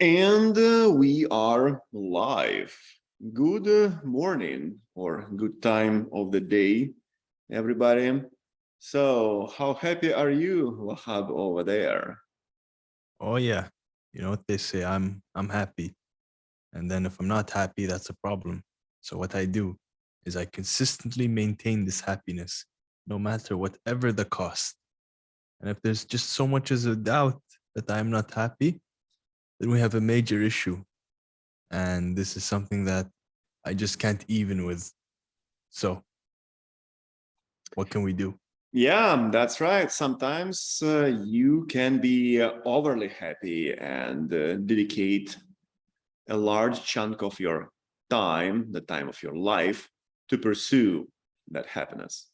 And we are live. Good morning or good time of the day, everybody. So, how happy are you, Wahab, over there? Oh yeah. You know what they say, I'm happy. And then if I'm not happy, that's a problem. So what I do is I consistently maintain this happiness no matter whatever the cost. And if there's just so much as a doubt that I'm not happy, then we have a major issue. And this is something that I just can't even with. So what can we do? Yeah, that's right. Sometimes you can be overly happy and dedicate a large chunk of your time, the time of your life, to pursue that happiness.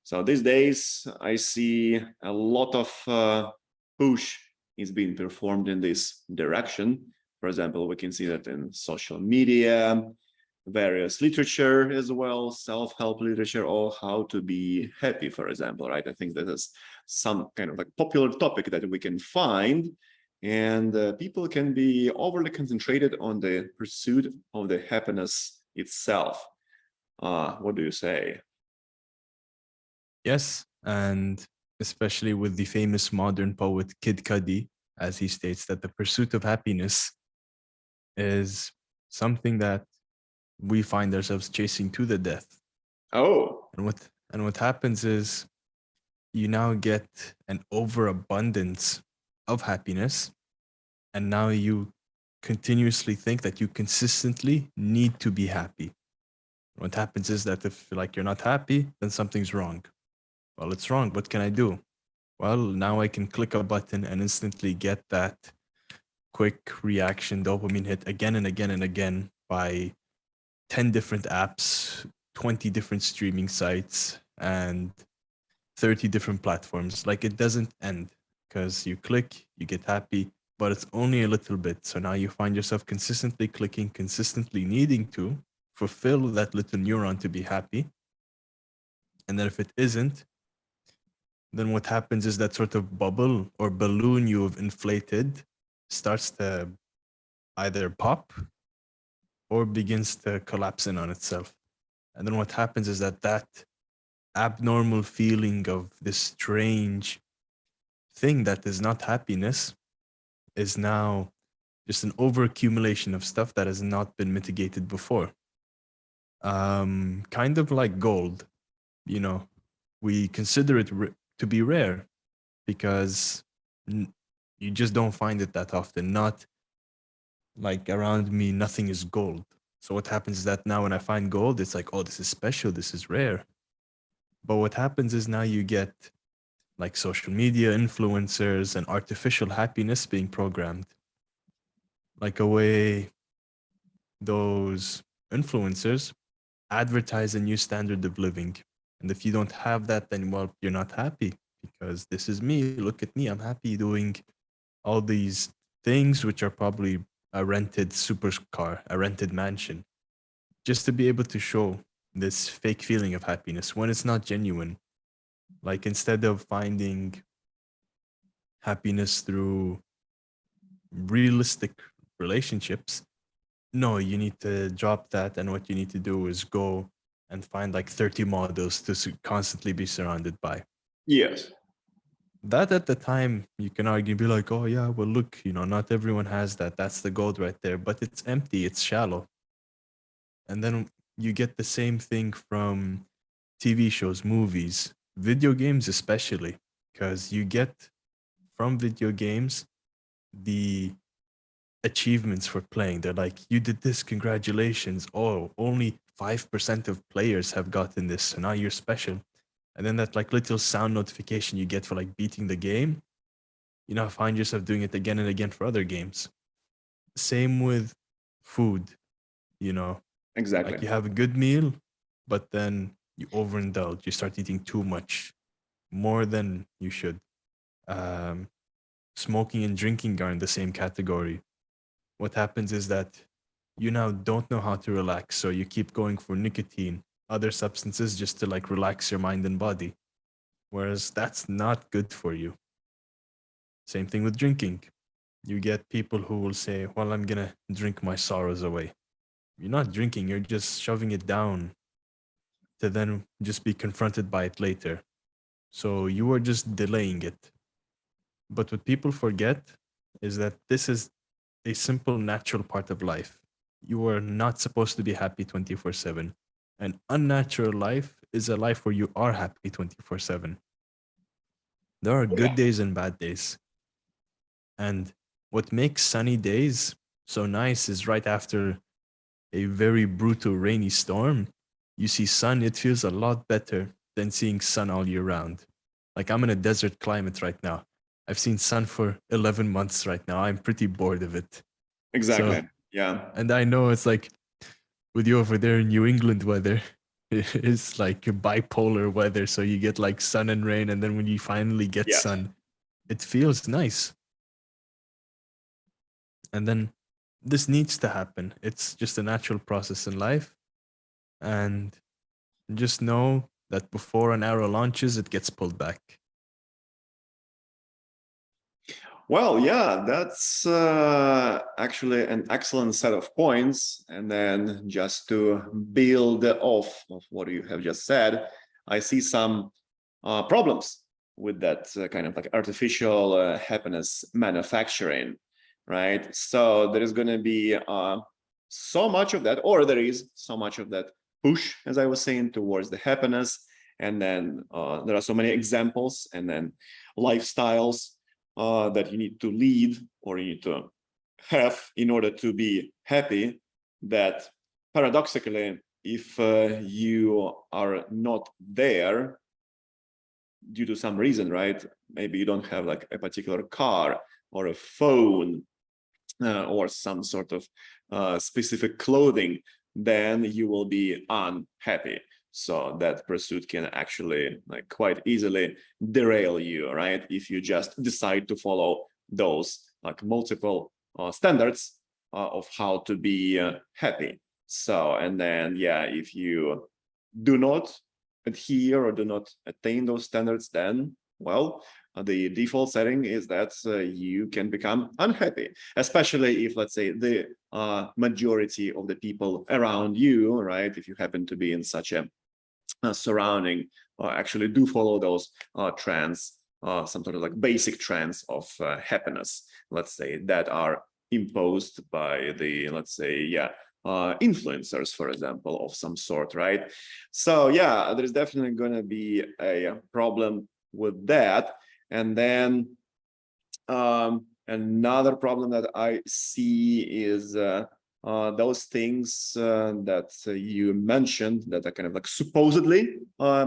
So these days, I see a lot of push is being performed in this direction. For example, we can see that in social media, various literature as well, self-help literature, or how to be happy, for example, right? I think that is some kind of like popular topic that we can find, and people can be overly concentrated on the pursuit of the happiness itself. What do you say? Yes. And especially with the famous modern poet Kid Cudi, as he states that the pursuit of happiness is something that we find ourselves chasing to the death. Oh, And what happens is you now get an overabundance of happiness, and now you continuously think that you consistently need to be happy. What happens is that if like you're not happy, then something's wrong. Well, it's wrong. What can I do? Well, now I can click a button and instantly get that quick reaction dopamine hit again and again and again by 10 different apps, 20 different streaming sites, and 30 different platforms. Like it doesn't end because you click, you get happy, but it's only a little bit. So now you find yourself consistently clicking, consistently needing to fulfill that little neuron to be happy. And then if it isn't, then what happens is that sort of bubble or balloon you have inflated starts to either pop or begins to collapse in on itself. And then what happens is that that abnormal feeling of this strange thing that is not happiness is now just an overaccumulation of stuff that has not been mitigated before. Kind of like gold, you know, we consider it to be rare because n- you just don't find it that often. Not like around me, nothing is gold. So what happens is that now when I find gold, it's like, oh, this is special, this is rare. But what happens is now you get like social media influencers and artificial happiness being programmed, like a way those influencers advertise a new standard of living. And if you don't have that, then well, you're not happy because this is me. Look at me. I'm happy doing all these things, which are probably a rented supercar, a rented mansion, just to be able to show this fake feeling of happiness when it's not genuine. Like instead of finding happiness through realistic relationships, no, you need to drop that. And what you need to do is go and find like 30 models to constantly be surrounded by. yes. That at the time, you can argue, be like, oh, yeah, well, look, not everyone has that. That's the gold right there. But it's empty, it's shallow. And then you get the same thing from TV shows, movies, video games, especially, because you get from video games the achievements for playing. They're like, you did this, congratulations. Oh, only 5% of players have gotten this, so now you're special. And then that like little sound notification you get for like beating the game, find yourself doing it again and again for other games. Same with food, you know, Exactly. like you have a good meal, but then you overindulge, you start eating too much, more than you should. Um, Smoking and drinking are in the same category. What happens is that you now don't know how to relax, so you keep going for nicotine, other substances just to like relax your mind and body, whereas that's not good for you. Same thing with drinking. You get people who will say, well, I'm gonna drink my sorrows away. You're not drinking, you're just shoving it down to then just be confronted by it later. So you are just delaying it. But what people forget is that this is a simple, natural part of life. You are not supposed to be happy 24/7. An unnatural life is a life where you are happy 24/7. There are good days and bad days. And what makes sunny days so nice is right after a very brutal rainy storm, you see sun, it feels a lot better than seeing sun all year round. Like I'm in a desert climate right now. I've seen sun for 11 months right now. I'm pretty bored of it. So, Exactly. Yeah. and I know it's like with you over there in New England weather, it's like bipolar weather. So you get like sun and rain. And then when you finally get Yes. sun, it feels nice. And then this needs to happen. It's just a natural process in life. And just know that before an arrow launches, it gets pulled back. Well, yeah, that's actually an excellent set of points. And then just to build off of what you have just said, I see some problems with that kind of like artificial happiness manufacturing, right? So there is going to be so much of that, or there is so much of that push, as I was saying, towards the happiness. And then there are so many examples and then lifestyles that you need to lead or you need to have in order to be happy, that paradoxically, if you are not there due to some reason, right? Maybe you don't have like a particular car or a phone or some sort of specific clothing, then you will be unhappy. So that pursuit can actually like quite easily derail you, right? If you just decide to follow those like multiple standards of how to be happy. So, and then, yeah, if you do not adhere or do not attain those standards, then, well, the default setting is that you can become unhappy, especially if, let's say, the majority of the people around you, right, if you happen to be in such a surrounding, actually do follow those trends, some sort of like basic trends of happiness, let's say, that are imposed by the, let's say, yeah, influencers, for example, of some sort, right? So yeah, there's definitely going to be a problem with that. And then another problem that I see is those things that you mentioned that are kind of like supposedly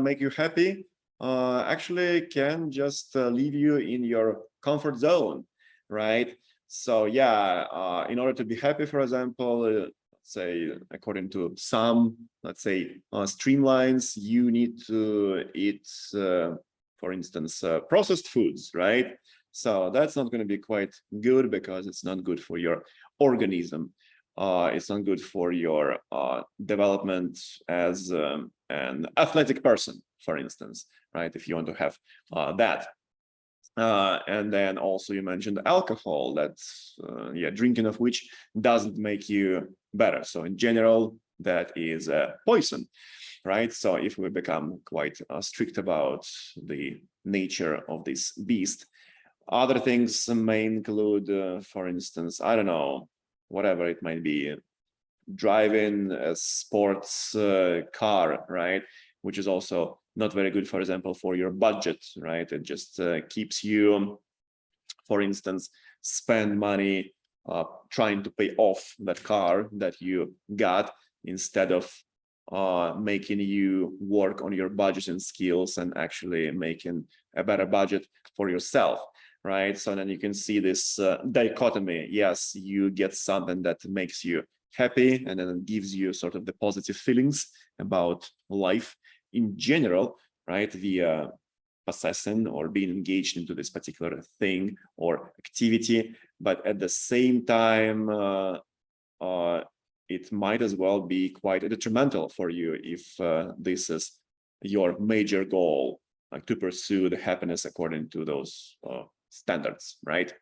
make you happy, actually can just leave you in your comfort zone, right? So yeah, in order to be happy, for example, say according to some, let's say, streamlines, you need to eat, for instance, processed foods, right? So that's not going to be quite good because it's not good for your organism. It's not good for your development as an athletic person, for instance, right? If you want to have that. And then also you mentioned alcohol, that's, yeah, drinking of which doesn't make you better. So in general, that is a poison, right? So if we become quite strict about the nature of this beast, other things may include, for instance, I don't know, whatever it might be, driving a sports car, right? Which is also not very good, for example, for your budget, right? It just keeps you, for instance, spend money trying to pay off that car that you got instead of making you work on your budget and skills and actually making a better budget for yourself, right? So then you can see this dichotomy. Yes, you get something that makes you happy and then it gives you sort of the positive feelings about life in general, right? Via possessing or being engaged into this particular thing or activity, but at the same time, it might as well be quite detrimental for you if this is your major goal, like to pursue the happiness according to those standards, right?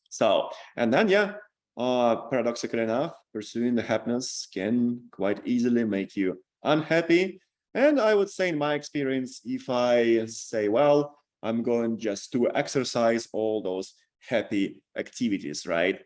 So, and then, yeah, paradoxically enough, pursuing the happiness can quite easily make you unhappy. And I would say, in my experience, if I say, well, I'm going just to exercise all those happy activities, right?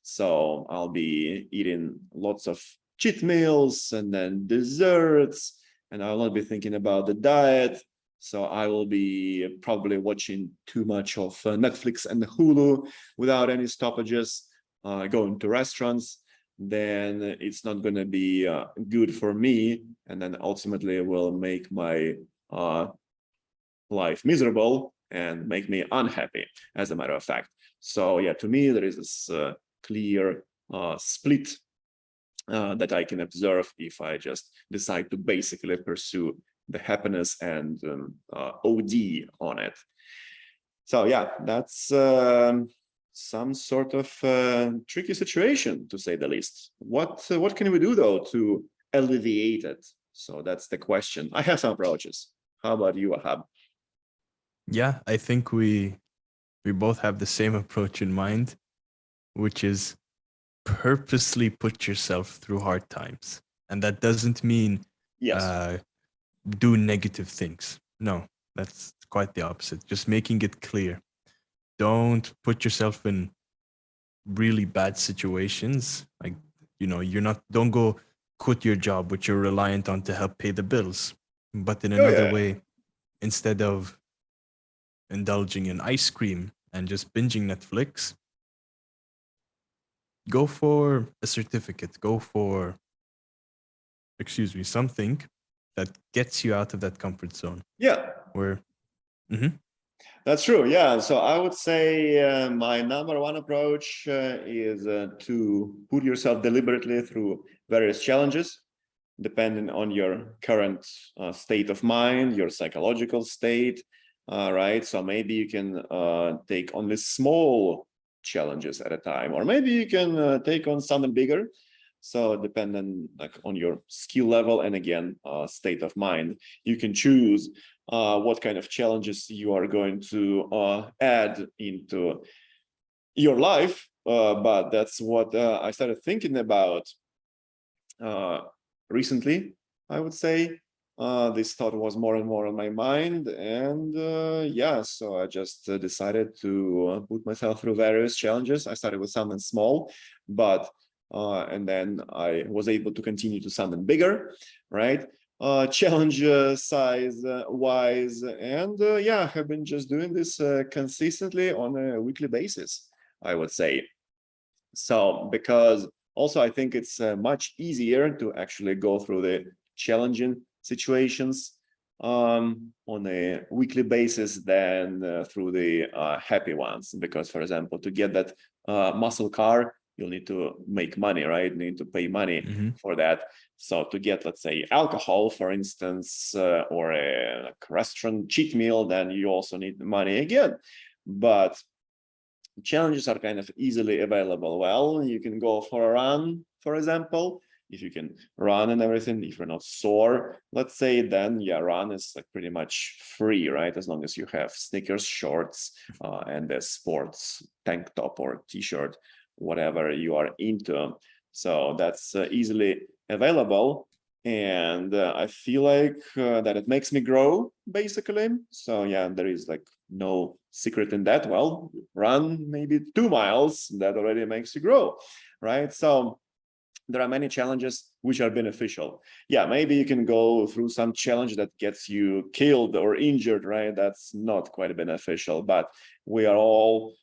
So I'll be eating lots of cheat meals and then desserts, and I'll not be thinking about the diet. So I will be probably watching too much of Netflix and Hulu without any stoppages, going to restaurants. Then it's not going to be good for me, and then ultimately it will make my life miserable and make me unhappy, as a matter of fact. So yeah, to me, there is this clear split that I can observe if I just decide to basically pursue the happiness and OD on it. So yeah, that's some sort of tricky situation, to say the least. What can we do though to alleviate it? So that's the question. I have some approaches. How about you, Ahab? Yeah, I think we both have the same approach in mind, which is purposely put yourself through hard times. And that doesn't mean Yes. do negative things. No, that's quite the opposite. Just making it clear. Don't put yourself in really bad situations. Like, don't go quit your job, which you're reliant on to help pay the bills. But in Oh another yeah. way, instead of indulging in ice cream and just binging Netflix, go for a certificate, go for, something that gets you out of that comfort zone Yeah. where, Mhm. That's true. Yeah. So I would say my number one approach is to put yourself deliberately through various challenges, depending on your current state of mind, your psychological state, right? So maybe you can take only small challenges at a time, or maybe you can take on something bigger. So depending like on your skill level and again, state of mind, you can choose what kind of challenges you are going to add into your life. But that's what I started thinking about recently, I would say. This thought was more and more on my mind, and yeah, so I just decided to put myself through various challenges. I started with something small, but and then I was able to continue to something bigger, right? Challenge size wise, and yeah, I have been just doing this consistently on a weekly basis, I would say. So because also I think it's much easier to actually go through the challenging situations on a weekly basis than through the happy ones. Because, for example, to get that muscle car, you'll need to make money, right? You need to pay money Mhm. for that. So to get, let's say, alcohol, for instance, or a like, restaurant cheat meal, then you also need money again. But challenges are kind of easily available. Well, you can go for a run, for example. If you can run and everything, if you're not sore, let's say, then yeah, run is like pretty much free, right? As long as you have sneakers, shorts, and a sports tank top or t-shirt, whatever you are into. So that's easily available. And I feel like that it makes me grow, basically. So yeah, there is like no secret in that. Well, run maybe 2 miles, that already makes you grow, right? So there are many challenges which are beneficial. Yeah, maybe you can go through some challenge that gets you killed or injured, right? That's not quite beneficial, but we are all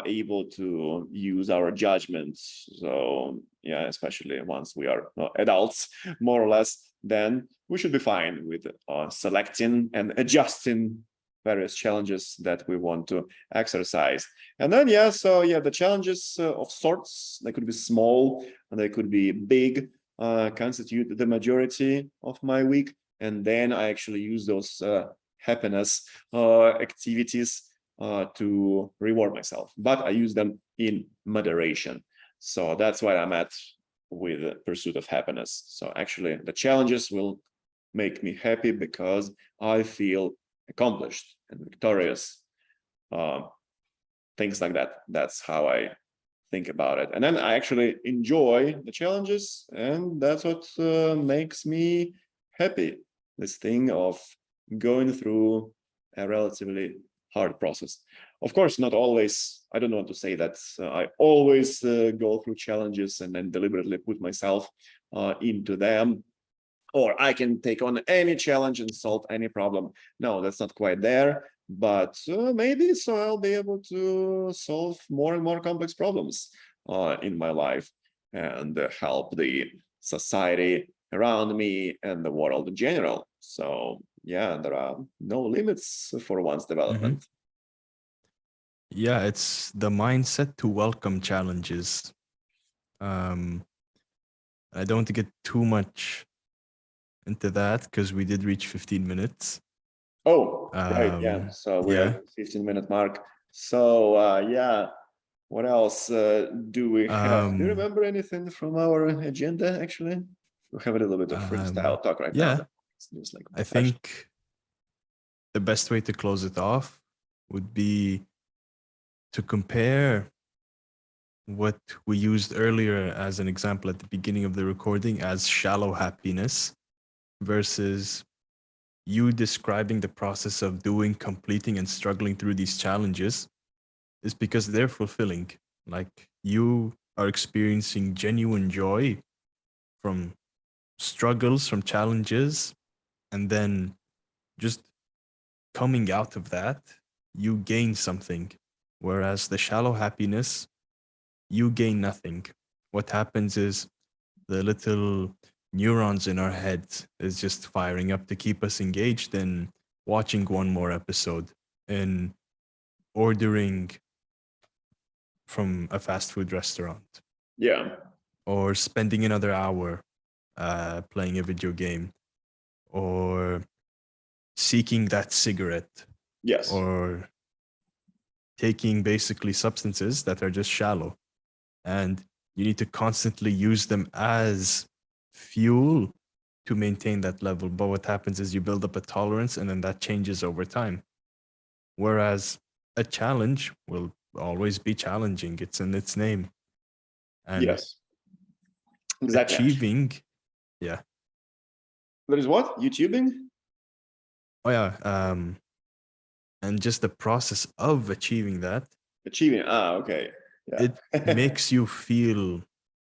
able to use our judgments. So yeah, especially once we are adults, more or less, then we should be fine with selecting and adjusting various challenges that we want to exercise. And then, yeah, so yeah, the challenges of sorts, they could be small and they could be big, constitute the majority of my week. And then I actually use those happiness activities to reward myself, but I use them in moderation. So that's where I'm at with the pursuit of happiness. So actually the challenges will make me happy because I feel accomplished and victorious, things like that. That's how I think about it. And then I actually enjoy the challenges, and that's what makes me happy. This thing of going through a relatively hard process. Of course, not always. I don't want to say that I always go through challenges and then deliberately put myself into them, or I can take on any challenge and solve any problem. No, that's not quite there. But maybe so I'll be able to solve more and more complex problems in my life and help the society around me and the world in general. So yeah, there are no limits for one's development. Yeah, it's the mindset to welcome challenges. Um, I don't want to get too much into that because we did reach 15 minutes. Oh, right, yeah. So we're Yeah. at 15-minute mark. So yeah, what else do we have? Do you remember anything from our agenda, actually? We have a little bit of freestyle talk right now. Yeah, It's just like I think the best way to close it off would be to compare what we used earlier as an example at the beginning of the recording as shallow happiness versus you describing the process of doing, completing, and struggling through these challenges is because they're fulfilling. Like you are experiencing genuine joy from struggles, from challenges, and then just coming out of that, you gain something. Whereas the shallow happiness, you gain nothing. What happens is the little neurons in our heads is just firing up to keep us engaged in watching one more episode and ordering from a fast food restaurant. Yeah. Or spending another hour playing a video game, or seeking that cigarette. Yes. Or taking basically substances that are just shallow. And you need to constantly use them as fuel to maintain that level. But what happens is you build up a tolerance and then that changes over time. Whereas a challenge will always be challenging. It's in its name. And yes. Exactly. achieving, yeah. There is what? YouTubing? Oh yeah. And just the process of achieving that. Achieving. Okay. Yeah. It makes you feel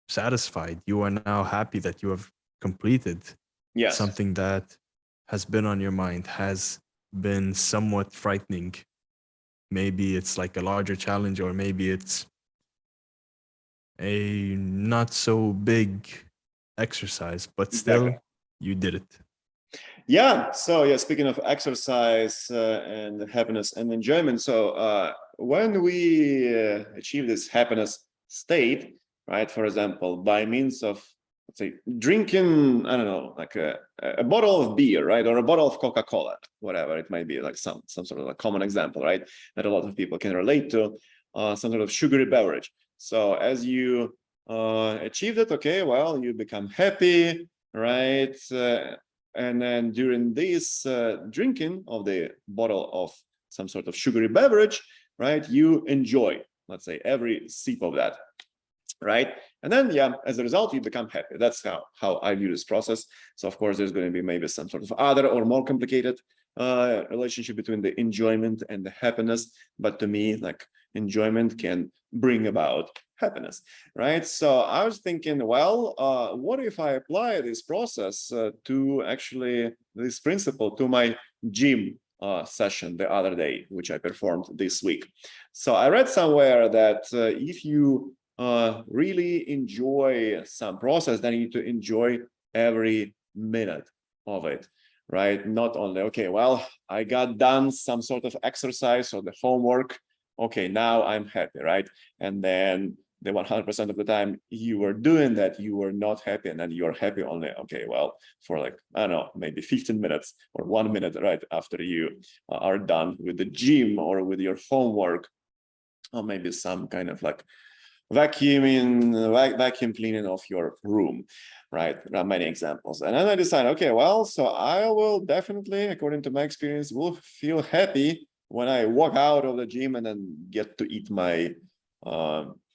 satisfied. You are now happy that you have completed something that has been on your mind, has been somewhat frightening. Maybe it's like a larger challenge, or maybe it's a not so big exercise, but still you did it. Yeah. So yeah, speaking of exercise and happiness and enjoyment. So when we achieve this happiness state, right? For example, by means of, let's say, drinking, I don't know, like a bottle of beer, right? Or a bottle of Coca-Cola, whatever it might be, like some sort of a common example, right? That a lot of people can relate to, some sort of sugary beverage. So as you achieve it, okay, well, you become happy, right? And then during this drinking of the bottle of some sort of sugary beverage, right, you enjoy, let's say, every sip of that, right? And then, yeah, as a result, you become happy. That's how I view this process. So, of course, there's going to be maybe some sort of other or more complicated relationship between the enjoyment and the happiness. But to me, like, enjoyment can bring about happiness, right? So I was thinking, well, what if I apply this process to actually this principle to my gym session the other day, which I performed this week? So I read somewhere that if you really enjoy some process, then you need to enjoy every minute of it, right? Not only, okay, well, I got done some sort of exercise or the homework, okay, now I'm happy, right? And then the 100% of the time you were doing that, you were not happy, and then you're happy only, okay, well, for like, I don't know, maybe 15 minutes or 1 minute, right after you are done with the gym or with your homework, or maybe some kind of like vacuum cleaning of your room, right? There are many examples. And then I decide, okay, well, so I will definitely, according to my experience, will feel happy when I walk out of the gym and then get to eat my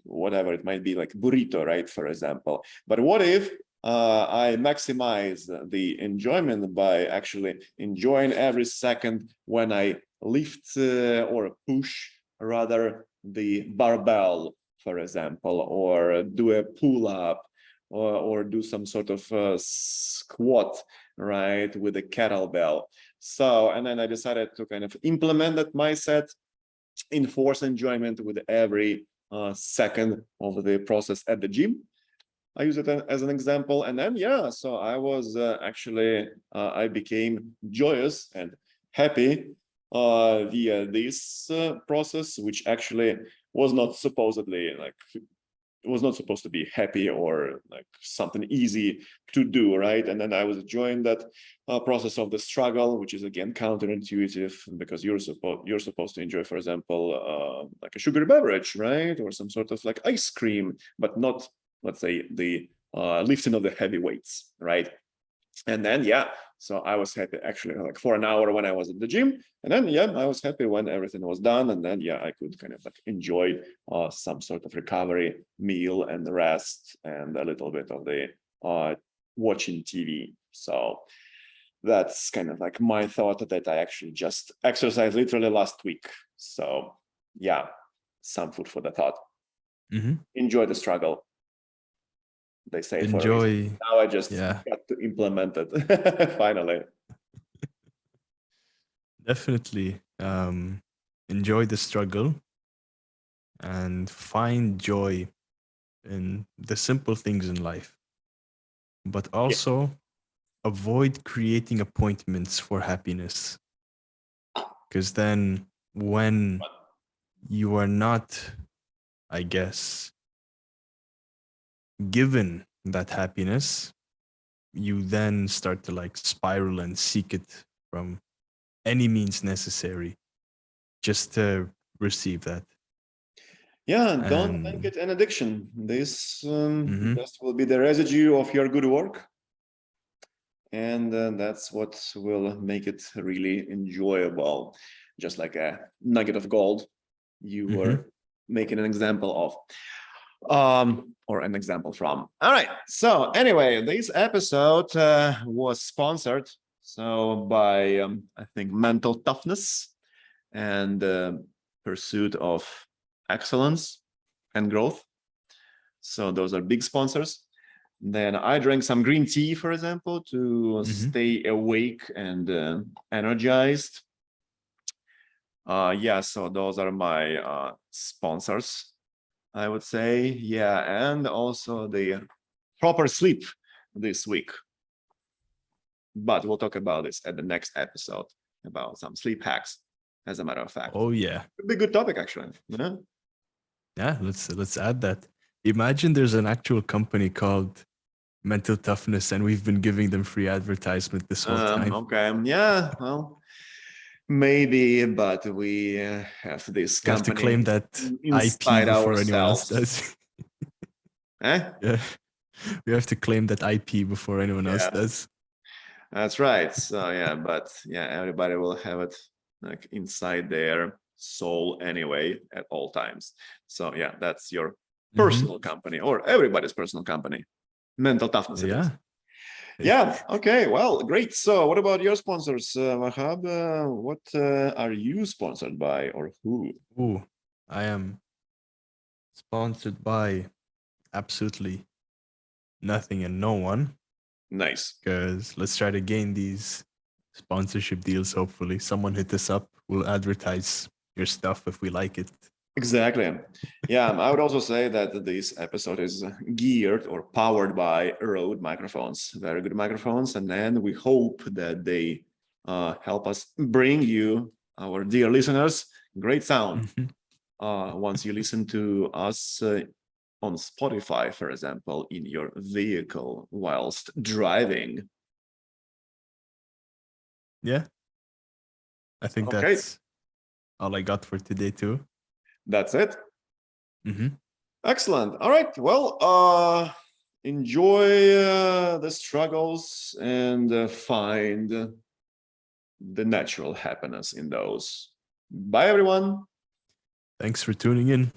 whatever it might be, like burrito, right? For example. But what if I maximize the enjoyment by actually enjoying every second when I lift or push rather the barbell, for example, or do a pull up, or do some sort of squat, right, with a kettlebell. So, and then I decided to kind of implement that mindset, enforce enjoyment with every second of the process at the gym. I use it as an example. And then, yeah, so I was I became joyous and happy via this process, which actually was not supposedly like, it was not supposed to be happy or like something easy to do, right? And then I was enjoying that process of the struggle, which is again counterintuitive, because you're supposed to enjoy, for example, like a sugary beverage, right, or some sort of like ice cream, but not, let's say, the lifting of the heavy weights, right? And then, yeah, so I was happy actually like for an hour when I was at the gym, and then, yeah, I was happy when everything was done, and then, yeah, I could kind of like enjoy some sort of recovery meal and rest and a little bit of the watching TV. So that's kind of like my thought that I actually just exercised literally last week. So yeah, some food for the thought. Enjoy the struggle, they say, for a reason. Enjoy. Now I just Yeah, got to implement it finally. definitely. Enjoy the struggle and find joy in the simple things in life, but Yeah. also avoid creating appointments for happiness. Because then, when you are not, I guess, given that happiness, you then start to like spiral and seek it from any means necessary just to receive that. Yeah, don't make And it an addiction. This mhm, just will be the residue of your good work. And that's what will make it really enjoyable. Just like a nugget of gold you were making an example of. Or an example from. All right. So anyway, this episode was sponsored by I think mental toughness and pursuit of excellence and growth. So those are big sponsors. Then I drank some green tea, for example, to stay awake and energized. Yeah, so those are my sponsors, I would say. Yeah, and also the proper sleep this week. But we'll talk about this at the next episode, about some sleep hacks, as a matter of fact. oh yeah, It'd be a good topic, actually. Yeah. yeah. Let's add that. Imagine there's an actual company called Mental Toughness, and we've been giving them free advertisement this whole time. Okay. Yeah. Well, maybe, but we have this We have to claim company that IP inside before anyone else ourselves. does. Eh? Yeah, we have to claim that IP before anyone else Yeah, does. that's right. So yeah, but yeah, everybody will have it like inside their soul anyway at all times. So yeah, that's your personal company, or everybody's personal company. Mental toughness, it is. Yeah. Yeah. Okay. Well, great. So, what about your sponsors, Wahab? What are you sponsored by, or who? Ooh, I am sponsored by absolutely nothing and no one. Nice. Because let's try to gain these sponsorship deals. Hopefully, someone hit us up. We'll advertise your stuff if we like it. Exactly. Yeah, I would also say that this episode is geared or powered by Rode microphones, very good microphones, and then we hope that they help us bring you, our dear listeners, great sound. Once you listen to us on Spotify, for example, in your vehicle whilst driving. Yeah, I think Okay, that's all I got for today too. that's it. Excellent. All right. Well, enjoy the struggles and find the natural happiness in those. Bye, everyone. Thanks for tuning in.